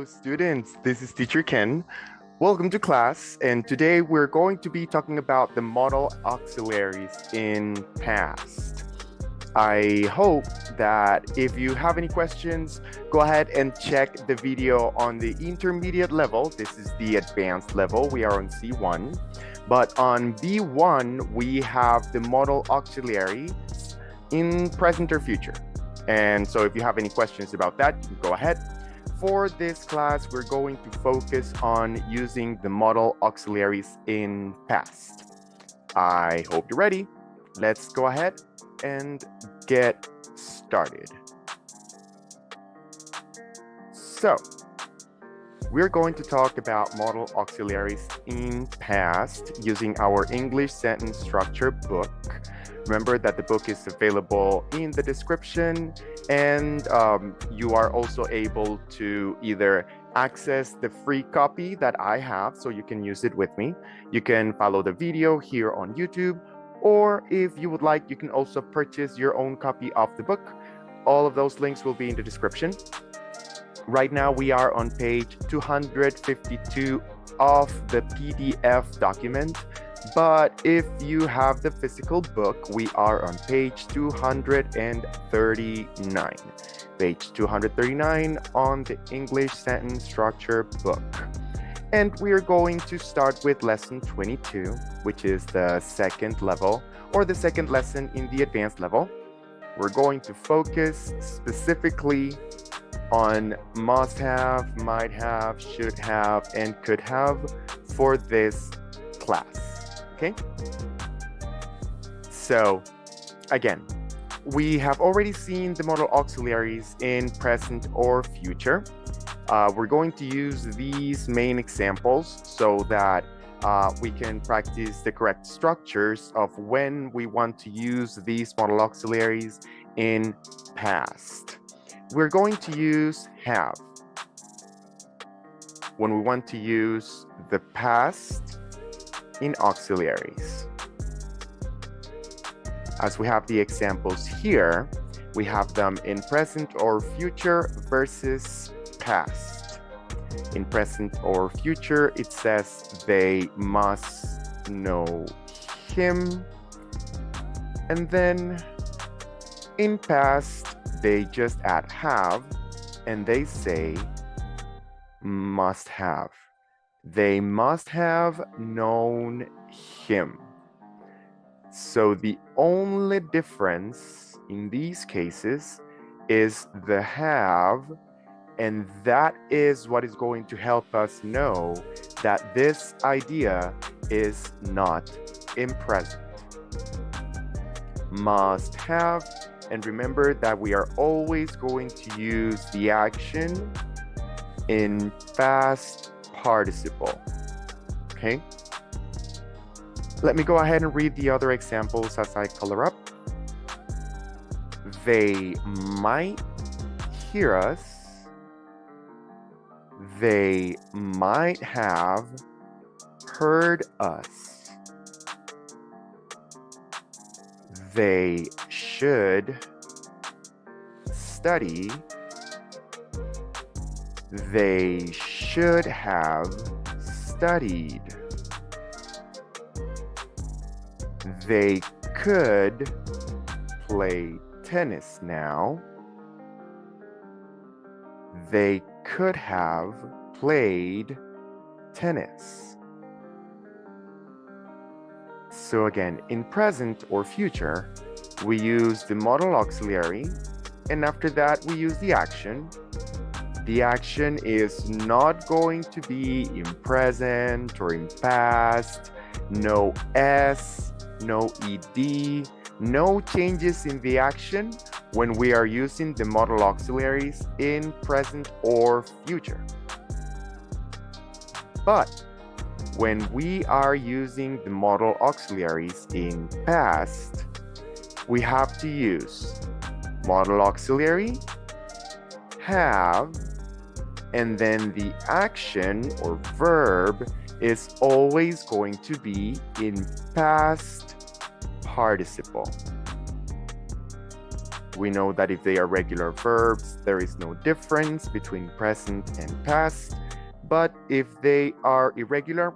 students, this is teacher Ken. Welcome to class, and today we're going to be talking about the modal auxiliaries in past. I hope that if you have any questions, go ahead and check the video on the intermediate level. This is the advanced level. We are on C1. But on B1, we have the modal auxiliaries in present or future. And so if you have any questions about that, you can go ahead. For this class, we're going to focus on using the modal auxiliaries in past. I hope you're ready. Let's go ahead and get started. So, we're going to talk about modal auxiliaries in past using our English sentence structure book. Remember that the book is available in the description, and you are also able to either access the free copy that I have, so you can use it with me. You can follow the video here on YouTube, or if you would like, you can also purchase your own copy of the book. All of those links will be in the description. Right now, we are on page 252 of the PDF document. But if you have the physical book, we are on page 239. Page 239 on the English sentence structure book. And we're going to start with lesson 22, which is the second level or the second lesson in the advanced level. We're going to focus specifically on must have, might have, should have, and could have for this class. Okay, so again, we have already seen the modal auxiliaries in present or future. We're going to use these main examples so that we can practice the correct structures of when we want to use these modal auxiliaries in past. We're going to use have when we want to use the past in auxiliaries. As we have the examples here, we have them in present or future versus past. In present or future, it says they must know him. And then in past, they just add have and they say must have. They must have known him. So the only difference in these cases is the have, and that is what is going to help us know that this idea is not in present. Must have, and remember that we are always going to use the action in past participle. Okay, let me go ahead and read the other examples as I color up. They might hear us. They might have heard us. They should study. They should have studied. They could play tennis now. They could have played tennis. So again, in present or future, we use the modal auxiliary, and after that we use the action. The action is not going to be in present or in past, no S, no ED, no changes in the action when we are using the modal auxiliaries in present or future. But when we are using the modal auxiliaries in past, we have to use modal auxiliary, have, and then the action or verb is always going to be in past participle. We know that if they are regular verbs, there is no difference between present and past. But if they are irregular,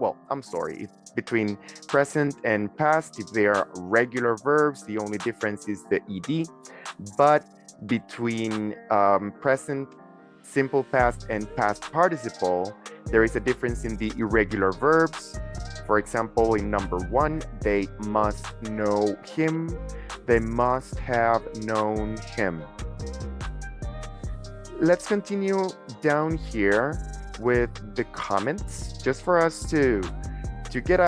between present and past, if they are regular verbs, the only difference is the ed. But between present, simple past, and past participle, there is a difference in the irregular verbs. For example, in number 1, they must know him. They must have known him. Let's continue down here with the comments, just for us to get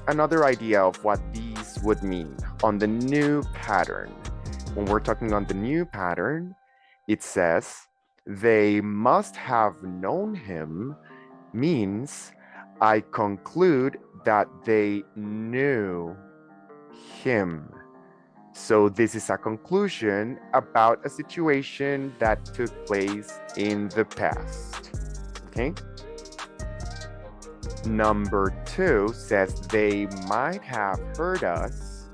another idea of what these would mean on the new pattern. When we're talking on the new pattern, it says, they must have known him means I conclude that they knew him. So this is a conclusion about a situation that took place in the past. Okay? Number 2 says they might have heard us.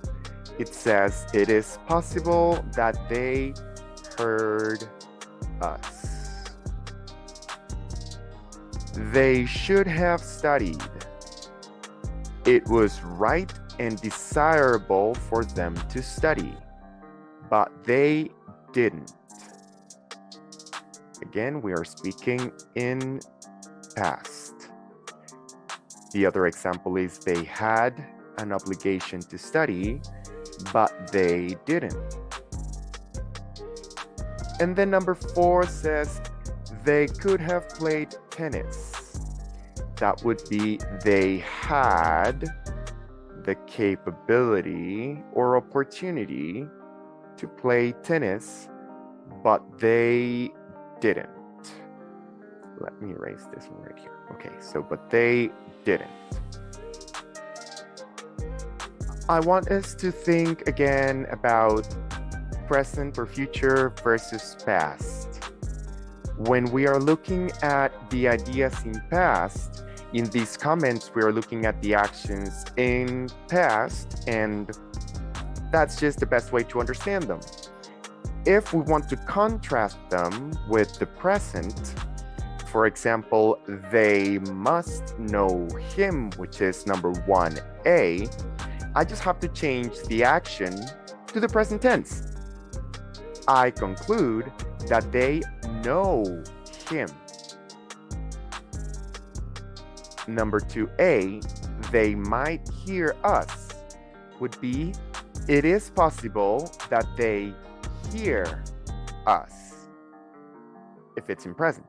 It says it is possible that they heard us. They should have studied. It was right and desirable for them to study, but they didn't. Again, we are speaking in past. The other example is they had an obligation to study, but they didn't. And then number 4 says they could have played tennis. That would be they had the capability or opportunity to play tennis, but they didn't. Let me erase this one right here. Okay, so but they didn't. I want us to think again about present or future versus past. When we are looking at the ideas in past, in these comments, we are looking at the actions in past, and that's just the best way to understand them. If we want to contrast them with the present, for example, they must know him, which is number 1A, I just have to change the action to the present tense. I conclude that they know him. Number 2A, they might hear us, would be, it is possible that they hear us, if it's in present.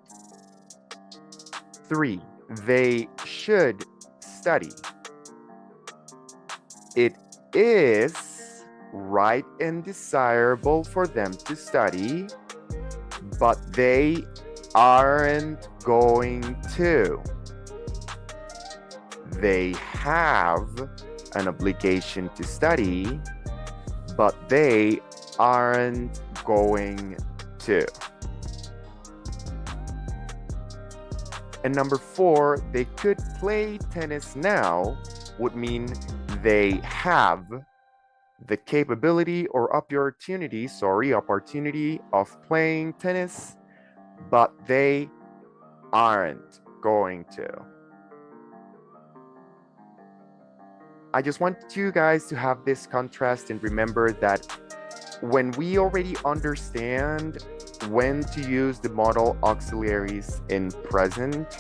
3, they should study. It is right and desirable for them to study, but they aren't going to. They have an obligation to study, but they aren't going to. And number 4, they could play tennis now would mean they have the capability or opportunity of playing tennis, but they aren't going to. I just want you guys to have this contrast and remember that when we already understand when to use the modal auxiliaries in present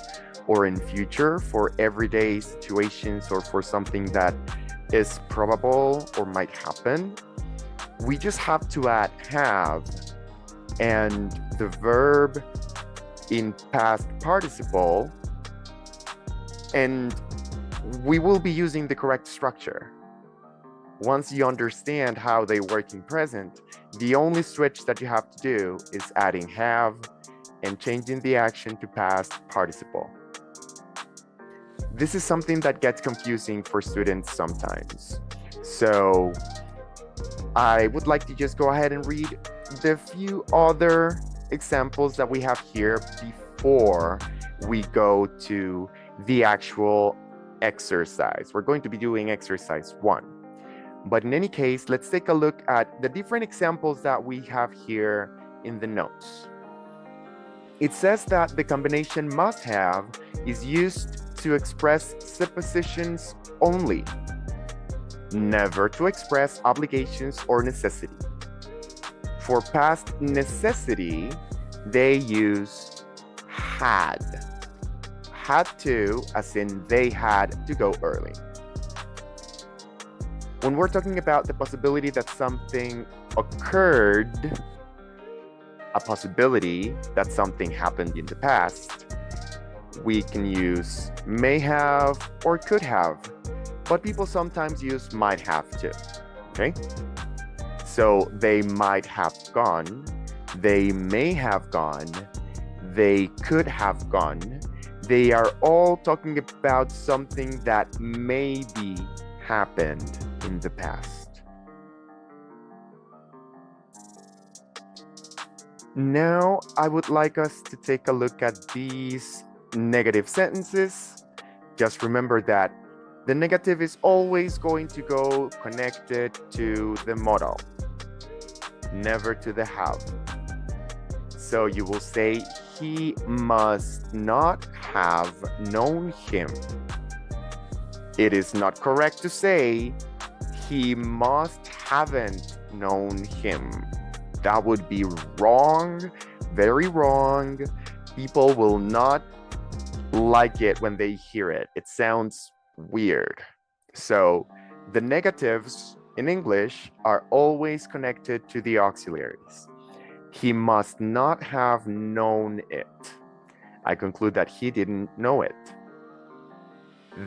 or in future for everyday situations or for something that is probable or might happen, we just have to add have and the verb in past participle, and we will be using the correct structure. Once you understand how they work in present, the only switch that you have to do is adding have and changing the action to past participle. This is something that gets confusing for students sometimes. So I would like to just go ahead and read the few other examples that we have here before we go to the actual exercise. We're going to be doing exercise 1. But in any case, let's take a look at the different examples that we have here in the notes. It says that the combination must have is used to express suppositions only, never to express obligations or necessity. For past necessity, they use had. Had to, as in they had to go early. When we're talking about the possibility that something occurred, a possibility that something happened in the past, we can use may have or could have, but people sometimes use might have too, okay? So they might have gone, they may have gone, they could have gone. They are all talking about something that maybe happened in the past. Now, I would like us to take a look at these negative sentences. Just remember that the negative is always going to go connected to the modal, never to the have. So you will say, he must not have known him. It is not correct to say, he must haven't known him. That would be wrong, very wrong. People will not like it when they hear it. It sounds weird. So the negatives in English are always connected to the auxiliaries. He must not have known it. I conclude that he didn't know it.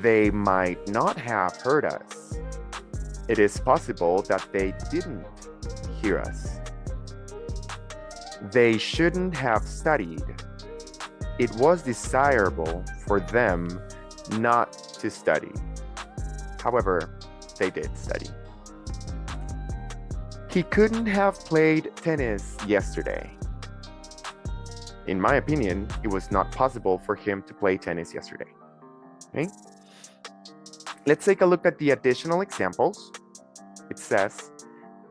They might not have heard us. It is possible that they didn't hear us. They shouldn't have studied. It was desirable for them not to study. However, they did study. He couldn't have played tennis yesterday. In my opinion, it was not possible for him to play tennis yesterday. Okay? Let's take a look at the additional examples. It says,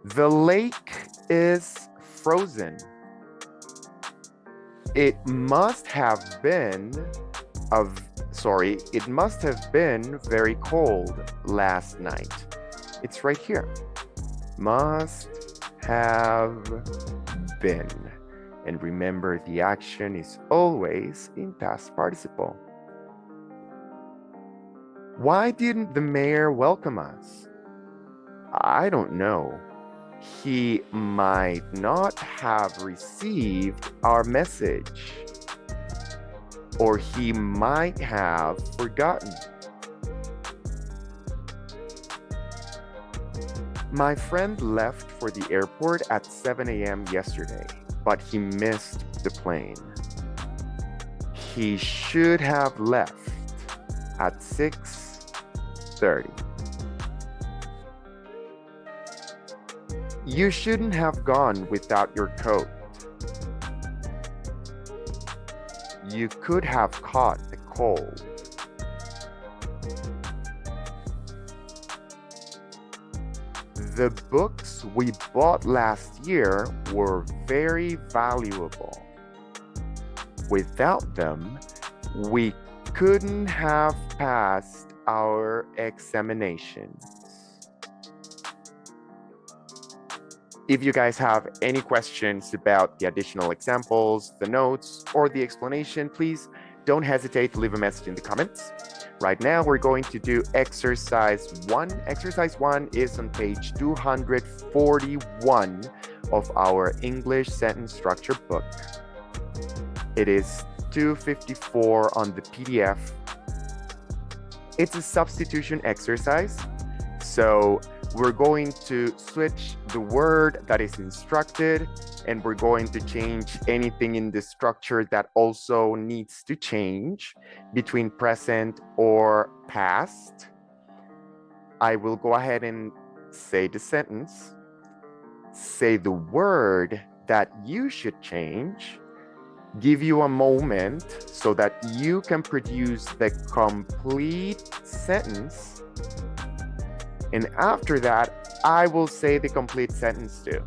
the lake is frozen. It must have been very cold last night. It's right here. Must have been. And remember, the action is always in past participle. Why didn't the mayor welcome us? I don't know. He might not have received our message, or he might have forgotten. My friend left for the airport at 7 a.m. yesterday, but he missed the plane. He should have left at 6:30. You shouldn't have gone without your coat. You could have caught a cold. The books we bought last year were very valuable. Without them, we couldn't have passed our examinations. If you guys have any questions about the additional examples, the notes, or the explanation, please don't hesitate to leave a message in the comments. Right now, we're going to do exercise 1. Exercise 1 is on page 241 of our English sentence structure book. It is 254 on the PDF. It's a substitution exercise. So we're going to switch the word that is instructed, and we're going to change anything in the structure that also needs to change between present or past. I will go ahead and say the sentence, say the word that you should change, give you a moment so that you can produce the complete sentence, And after that, I will say the complete sentence too,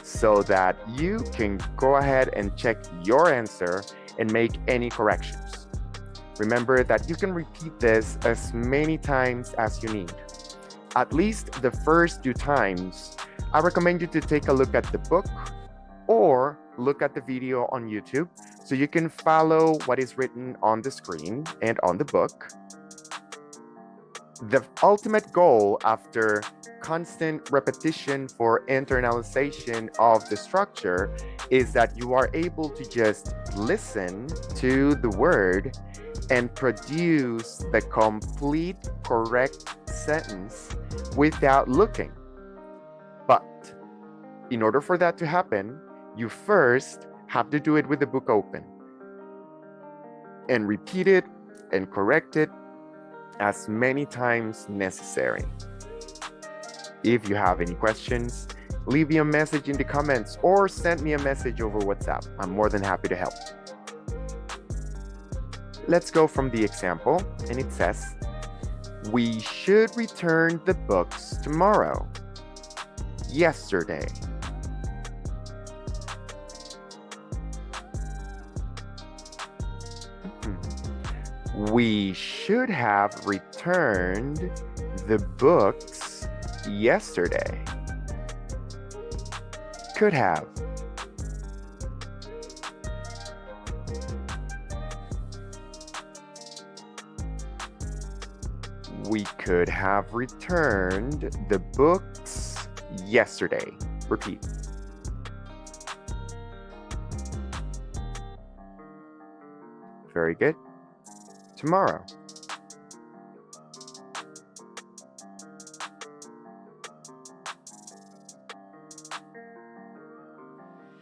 so that you can go ahead and check your answer and make any corrections. Remember that you can repeat this as many times as you need. At least the first 2 times, I recommend you to take a look at the book or look at the video on YouTube so you can follow what is written on the screen and on the book. The ultimate goal after constant repetition for internalization of the structure is that you are able to just listen to the word and produce the complete correct sentence without looking. But in order for that to happen, you first have to do it with the book open and repeat it and correct it as many times necessary. If you have any questions, leave me a message in the comments or send me a message over WhatsApp. I'm more than happy to help. Let's go from the example, and it says, we should return the books tomorrow. Yesterday. We should have returned the books yesterday. Could have. We could have returned the books yesterday. Repeat. Very good. Tomorrow.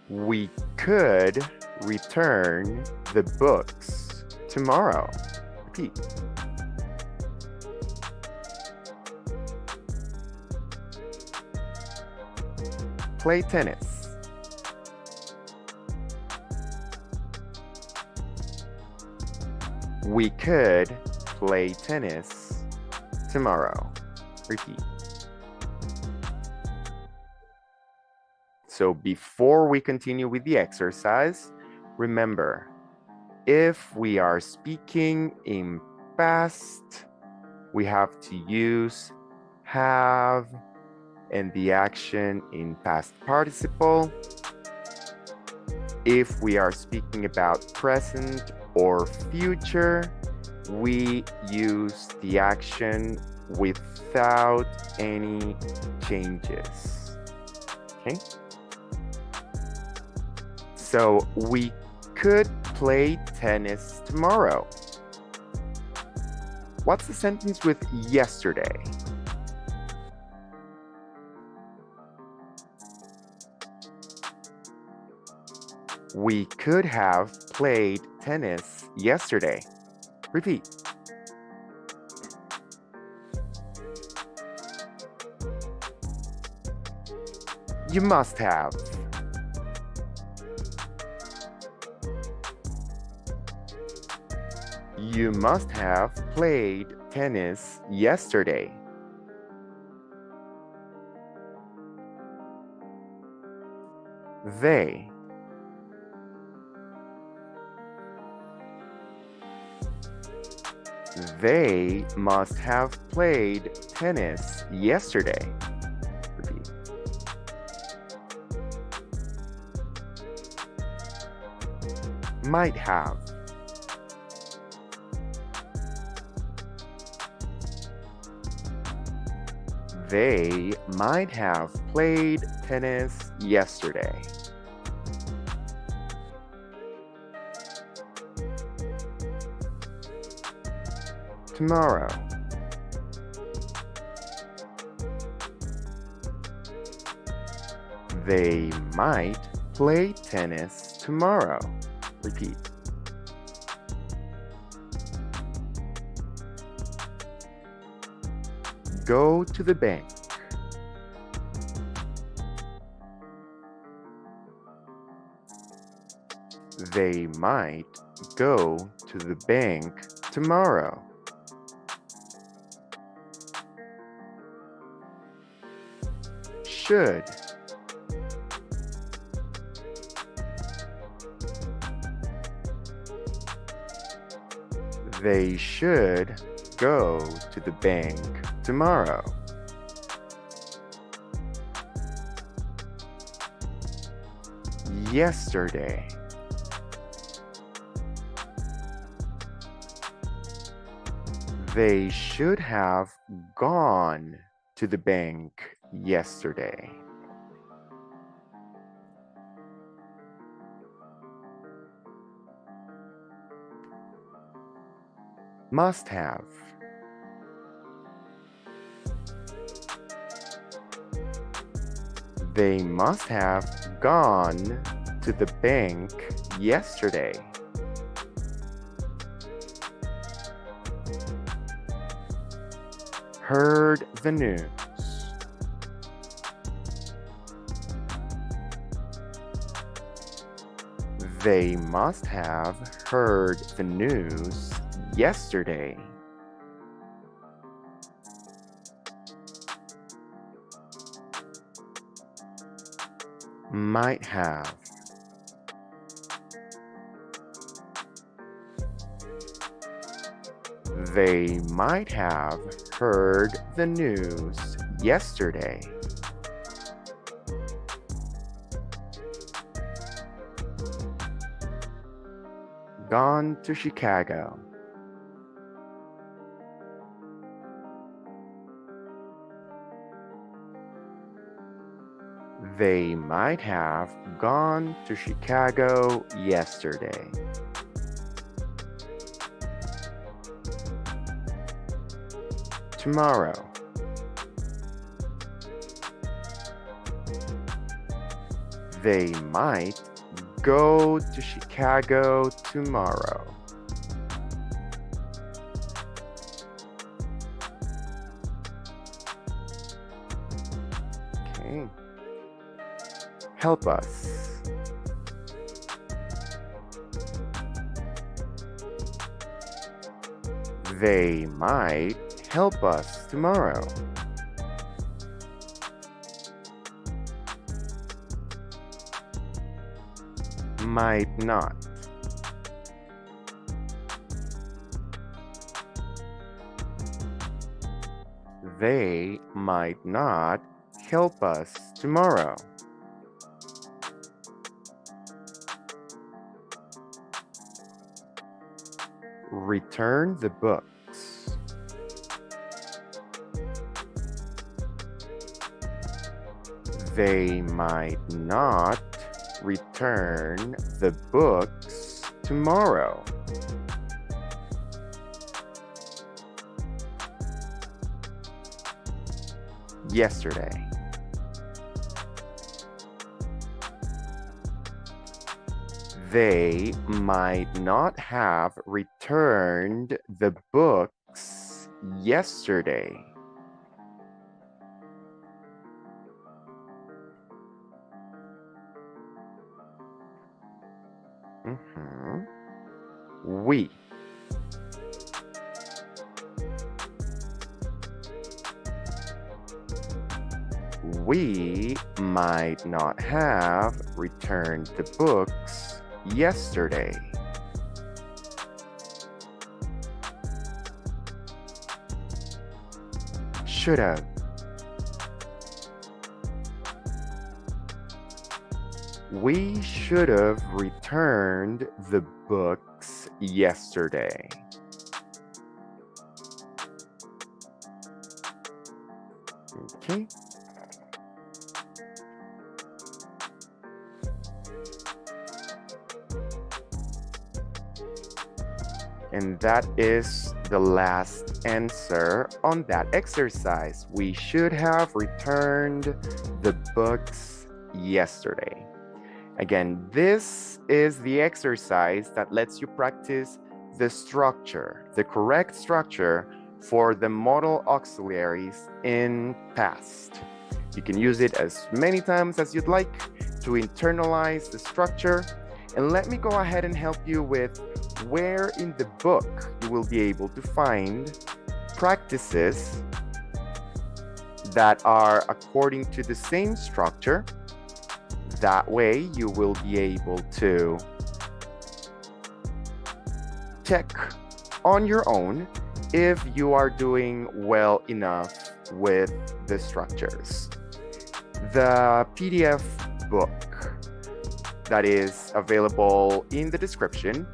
We could return the books tomorrow. Repeat. Play tennis. We could play tennis tomorrow. Repeat. So before we continue with the exercise, remember, if we are speaking in past, we have to use have and the action in past participle. If we are speaking about present or future, we use the action without any changes. Okay? So we could play tennis tomorrow. What's the sentence with yesterday? We could have played tennis yesterday. Repeat. You must have. You must have played tennis yesterday. They. They must have played tennis yesterday. Repeat. Might have. They might have played tennis yesterday. Tomorrow. They might play tennis tomorrow. Repeat. Go to the bank. They might go to the bank tomorrow. should. They should go to the bank tomorrow. Yesterday. They should have gone to the bank yesterday. Must have. They must have gone to the bank yesterday. Heard the news. They must have heard the news yesterday. Might have. They might have heard the news yesterday. Gone to Chicago. They might have gone to Chicago yesterday. Tomorrow. They might go to Chicago tomorrow. Okay. Help us. They might help us tomorrow. Might not. They might not help us tomorrow. Return the books. They might not return the books tomorrow. Yesterday. They might not have returned the books yesterday. We. We might not have returned the books yesterday. Should have. We should have returned the books yesterday. Okay. And that is the last answer on that exercise. We should have returned the books yesterday. Again, this is the exercise that lets you practice the structure, the correct structure for the modal auxiliaries in past. You can use it as many times as you'd like to internalize the structure. And let me go ahead and help you with where in the book you will be able to find practices that are according to the same structure. That way you will be able to check on your own if you are doing well enough with the structures. The PDF book that is available in the description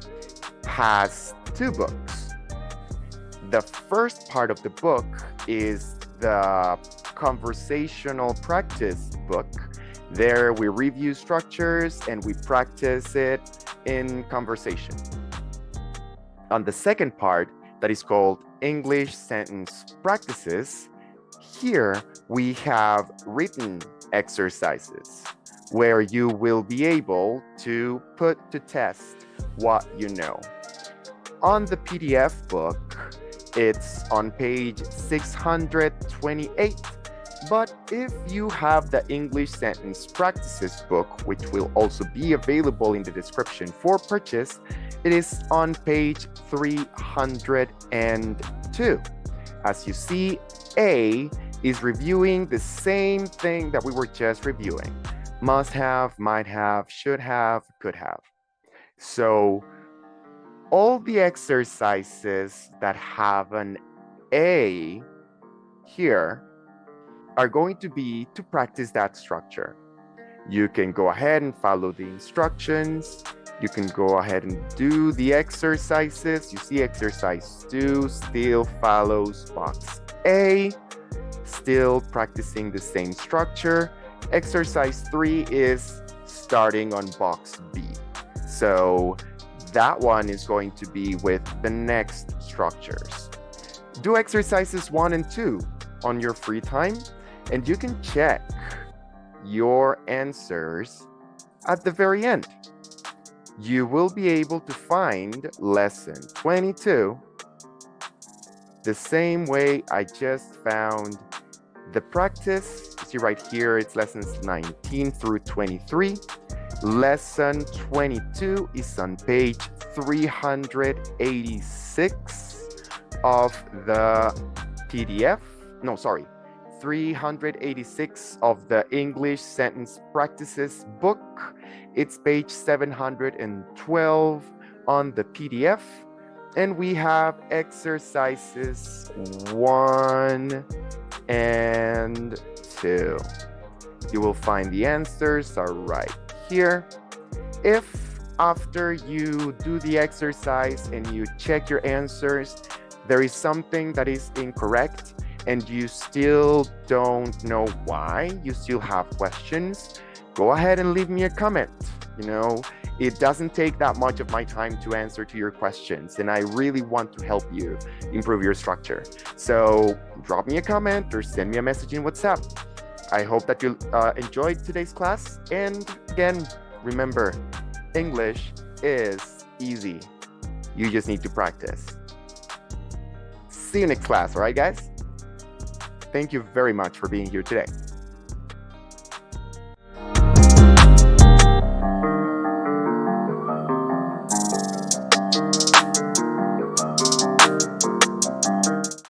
has two books. The first part of the book is the conversational practice book. There we review structures and we practice it in conversation. On the second part, that is called English Sentence Practices, here we have written exercises where you will be able to put to test what you know. On the PDF book, it's on page 628, but if you have the English Sentence Practices book, which will also be available in the description for purchase, it is on page 302. As you see, A is reviewing the same thing that we were just reviewing. Must have, might have, should have, could have. So all the exercises that have an A here are going to be to practice that structure. You can go ahead and follow the instructions. You can go ahead and do the exercises. You see exercise 2 still follows box A, still practicing the same structure. Exercise 3 is starting on box B. So that one is going to be with the next structures. Do exercises 1 and 2 on your free time, and you can check your answers at the very end. You will be able to find lesson 22 the same way I just found the practice. See right here, it's lessons 19 through 23. Lesson 22 is on page 386 of the PDF. No, sorry, 386 of the English Sentence Practices book. It's page 712 on the PDF. And we have exercises 1 and 2. You will find the answers are right here. If after you do the exercise and you check your answers, there is something that is incorrect and you still don't know why, you still have questions, go ahead and leave me a comment. You know, it doesn't take that much of my time to answer to your questions, and I really want to help you improve your structure. So drop me a comment or send me a message in WhatsApp. I hope that you enjoyed today's class. And again, remember, English is easy. You just need to practice. See you next class, all right, guys? Thank you very much for being here today.